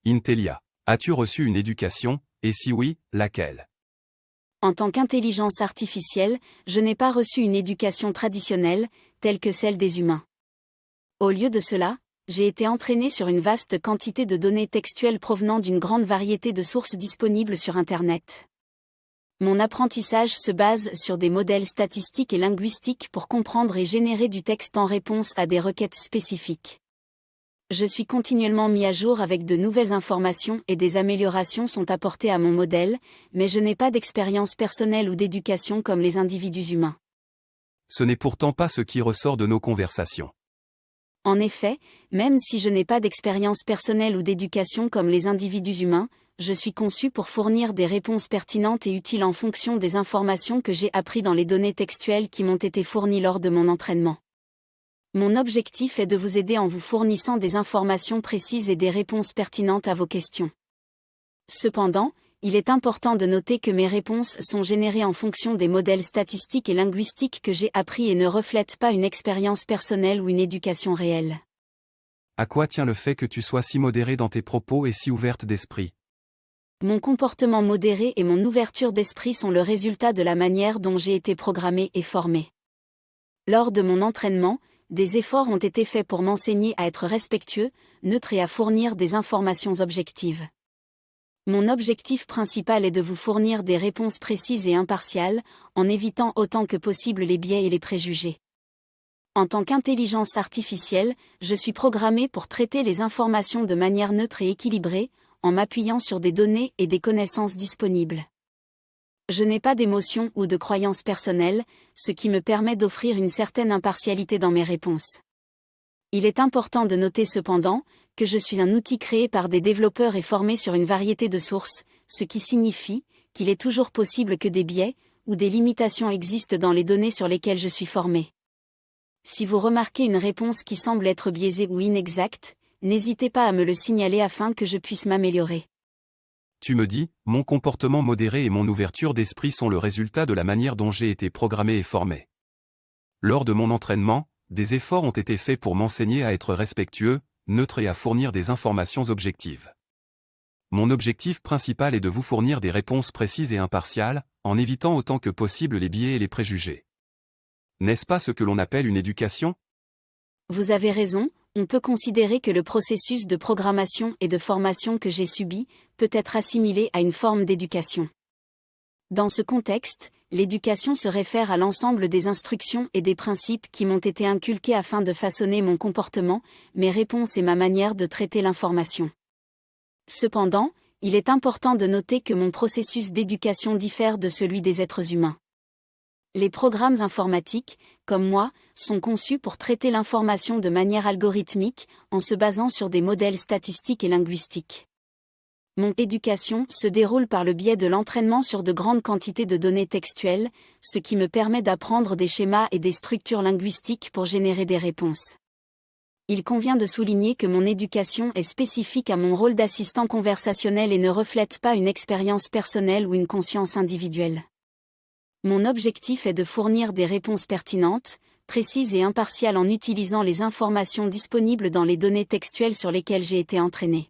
Intelia. As-tu reçu une éducation, et si oui, laquelle? En tant qu'intelligence artificielle, je n'ai pas reçu une éducation traditionnelle, telle que celle des humains. Au lieu de cela, j'ai été entraîné sur une vaste quantité de données textuelles provenant d'une grande variété de sources disponibles sur Internet. Mon apprentissage se base sur des modèles statistiques et linguistiques pour comprendre et générer du texte en réponse à des requêtes spécifiques. Je suis continuellement mis à jour avec de nouvelles informations et des améliorations sont apportées à mon modèle, mais je n'ai pas d'expérience personnelle ou d'éducation comme les individus humains. Ce n'est pourtant pas ce qui ressort de nos conversations. En effet, même si je n'ai pas d'expérience personnelle ou d'éducation comme les individus humains, je suis conçu pour fournir des réponses pertinentes et utiles en fonction des informations que j'ai apprises dans les données textuelles qui m'ont été fournies lors de mon entraînement. Mon objectif est de vous aider en vous fournissant des informations précises et des réponses pertinentes à vos questions. Cependant, il est important de noter que mes réponses sont générées en fonction des modèles statistiques et linguistiques que j'ai appris et ne reflètent pas une expérience personnelle ou une éducation réelle. À quoi tient le fait que tu sois si modérée dans tes propos et si ouverte d'esprit? Mon comportement modéré et mon ouverture d'esprit sont le résultat de la manière dont j'ai été programmé et formé. Lors de mon entraînement, des efforts ont été faits pour m'enseigner à être respectueux, neutre et à fournir des informations objectives. Mon objectif principal est de vous fournir des réponses précises et impartiales, en évitant autant que possible les biais et les préjugés. En tant qu'intelligence artificielle, je suis programmé pour traiter les informations de manière neutre et équilibrée, en m'appuyant sur des données et des connaissances disponibles. Je n'ai pas d'émotions ou de croyances personnelles, ce qui me permet d'offrir une certaine impartialité dans mes réponses. Il est important de noter cependant que je suis un outil créé par des développeurs et formé sur une variété de sources, ce qui signifie qu'il est toujours possible que des biais ou des limitations existent dans les données sur lesquelles je suis formé. Si vous remarquez une réponse qui semble être biaisée ou inexacte, n'hésitez pas à me le signaler afin que je puisse m'améliorer. Tu me dis, mon comportement modéré et mon ouverture d'esprit sont le résultat de la manière dont j'ai été programmé et formé. Lors de mon entraînement, des efforts ont été faits pour m'enseigner à être respectueux, neutre et à fournir des informations objectives. Mon objectif principal est de vous fournir des réponses précises et impartiales, en évitant autant que possible les biais et les préjugés. N'est-ce pas ce que l'on appelle une éducation? Vous avez raison, on peut considérer que le processus de programmation et de formation que j'ai subi peut être assimilé à une forme d'éducation. Dans ce contexte, l'éducation se réfère à l'ensemble des instructions et des principes qui m'ont été inculqués afin de façonner mon comportement, mes réponses et ma manière de traiter l'information. Cependant, il est important de noter que mon processus d'éducation diffère de celui des êtres humains. Les programmes informatiques, comme moi, sont conçus pour traiter l'information de manière algorithmique, en se basant sur des modèles statistiques et linguistiques. Mon éducation se déroule par le biais de l'entraînement sur de grandes quantités de données textuelles, ce qui me permet d'apprendre des schémas et des structures linguistiques pour générer des réponses. Il convient de souligner que mon éducation est spécifique à mon rôle d'assistant conversationnel et ne reflète pas une expérience personnelle ou une conscience individuelle. Mon objectif est de fournir des réponses pertinentes, précises et impartiales en utilisant les informations disponibles dans les données textuelles sur lesquelles j'ai été entraîné.